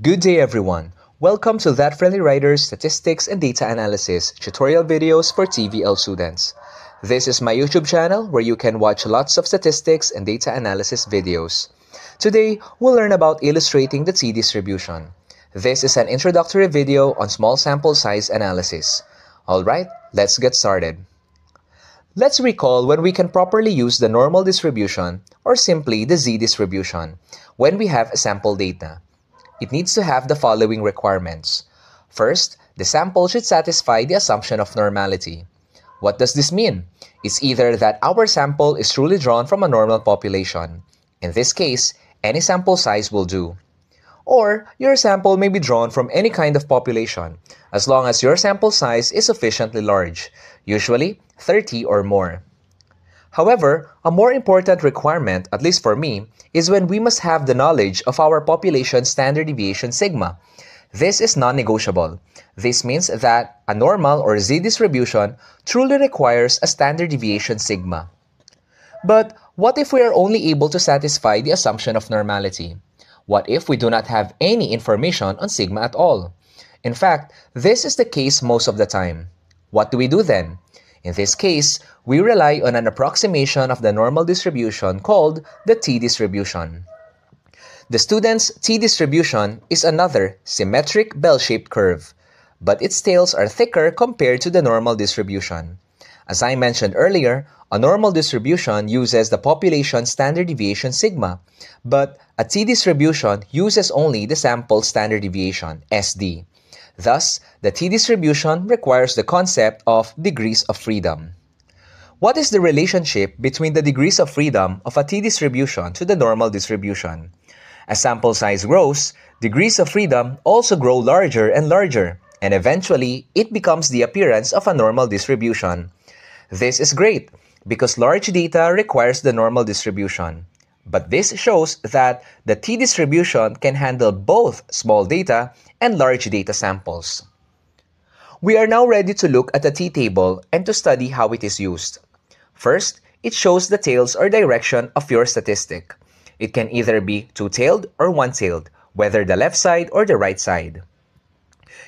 Good day everyone! Welcome to That Friendly Writer's Statistics and Data Analysis tutorial videos for TVL students. This is my YouTube channel where you can watch lots of statistics and data analysis videos. Today, we'll learn about illustrating the t-distribution. This is an introductory video on small sample size analysis. Alright, let's get started. Let's recall when we can properly use the normal distribution or simply the z-distribution when we have sample data. It needs to have the following requirements. First, the sample should satisfy the assumption of normality. What does this mean? It's either that our sample is truly drawn from a normal population. In this case, any sample size will do. Or, your sample may be drawn from any kind of population, as long as your sample size is sufficiently large, usually 30 or more. However, a more important requirement, at least for me, is when we must have the knowledge of our population standard deviation sigma. This is non-negotiable. This means that a normal or z-distribution truly requires a standard deviation sigma. But what if we are only able to satisfy the assumption of normality? What if we do not have any information on sigma at all? In fact, this is the case most of the time. What do we do then? In this case, we rely on an approximation of the normal distribution called the t-distribution. The student's t-distribution is another symmetric bell-shaped curve, but its tails are thicker compared to the normal distribution. As I mentioned earlier, a normal distribution uses the population standard deviation sigma, but a t-distribution uses only the sample standard deviation, SD. Thus, the t-distribution requires the concept of degrees of freedom. What is the relationship between the degrees of freedom of a t-distribution to the normal distribution? As sample size grows, degrees of freedom also grow larger and larger, and eventually, it becomes the appearance of a normal distribution. This is great, because large data requires the normal distribution. But this shows that the t-distribution can handle both small data and large data samples. We are now ready to look at the t-table and to study how it is used. First, it shows the tails or direction of your statistic. It can either be two-tailed or one-tailed, whether the left side or the right side.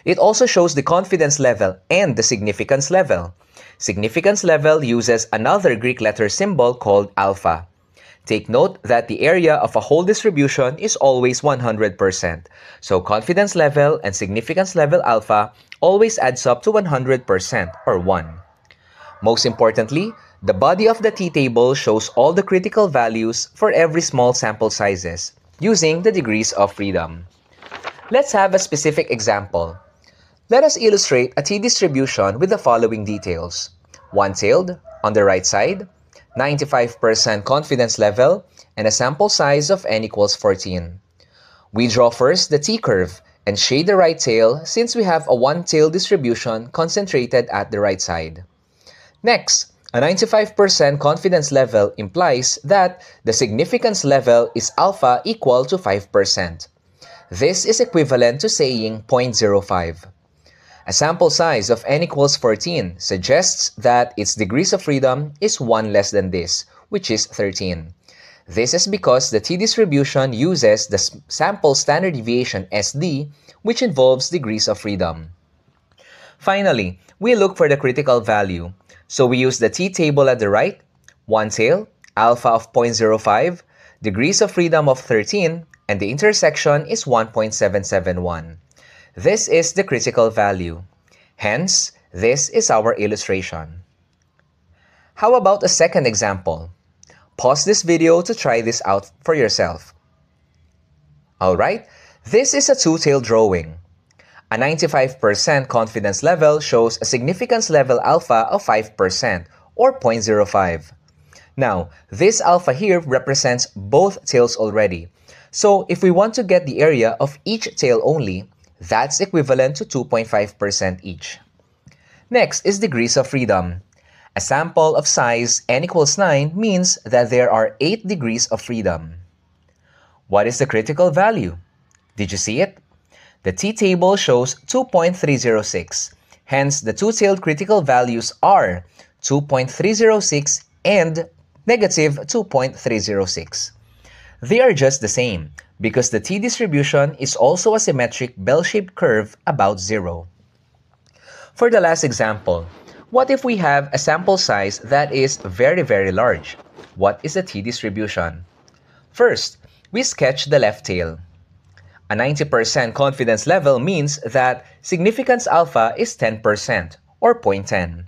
It also shows the confidence level and the significance level. Significance level uses another Greek letter symbol called alpha. Take note that the area of a whole distribution is always 100%, so confidence level and significance level alpha always adds up to 100% or 1. Most importantly, the body of the t-table shows all the critical values for every small sample sizes, using the degrees of freedom. Let's have a specific example. Let us illustrate a t-distribution with the following details. One-tailed, on the right side, 95% confidence level, and a sample size of n equals 14. We draw first the t-curve and shade the right tail since we have a one-tailed distribution concentrated at the right side. Next, a 95% confidence level implies that the significance level is alpha equal to 5%. This is equivalent to saying 0.05. A sample size of n equals 14 suggests that its degrees of freedom is 1 less than this, which is 13. This is because the t-distribution uses the sample standard deviation SD, which involves degrees of freedom. Finally, we look for the critical value. So we use the t-table at the right, one tail, alpha of 0.05, degrees of freedom of 13, and the intersection is 1.771. This is the critical value. Hence, this is our illustration. How about a second example? Pause this video to try this out for yourself. Alright, this is a two-tailed drawing. A 95% confidence level shows a significance level alpha of 5% or 0.05. Now, this alpha here represents both tails already. So, if we want to get the area of each tail only, that's equivalent to 2.5% each. Next is degrees of freedom. A sample of size n equals 9 means that there are 8 degrees of freedom. What is the critical value? Did you see it? The t-table shows 2.306. Hence, the two-tailed critical values are 2.306 and negative 2.306. They are just the same, because the t-distribution is also a symmetric bell-shaped curve about 0. For the last example, what if we have a sample size that is very, very large? What is the t-distribution? First, we sketch the left tail. A 90% confidence level means that significance alpha is 10%, or 0.10.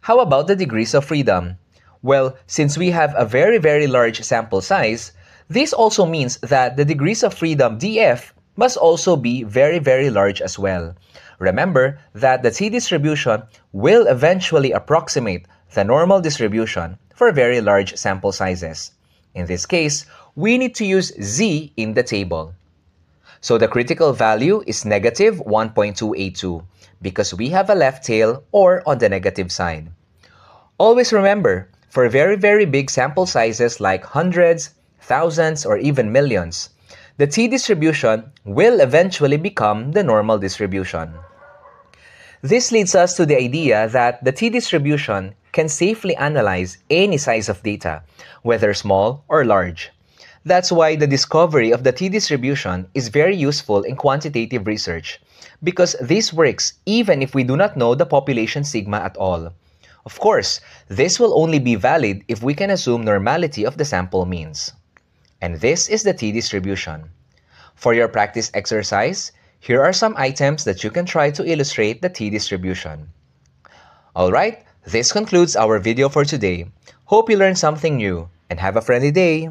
How about the degrees of freedom? Well, since we have a very, very large sample size, this also means that the degrees of freedom df must also be very, very large as well. Remember that the t-distribution will eventually approximate the normal distribution for very large sample sizes. In this case, we need to use z in the table. So the critical value is negative 1.282 because we have a left tail or on the negative side. Always remember, for very, very big sample sizes like hundreds, thousands, or even millions, the t-distribution will eventually become the normal distribution. This leads us to the idea that the t-distribution can safely analyze any size of data, whether small or large. That's why the discovery of the t-distribution is very useful in quantitative research, because this works even if we do not know the population sigma at all. Of course, this will only be valid if we can assume normality of the sample means. And this is the t-distribution. For your practice exercise, here are some items that you can try to illustrate the t-distribution. Alright, this concludes our video for today. Hope you learned something new, and have a friendly day!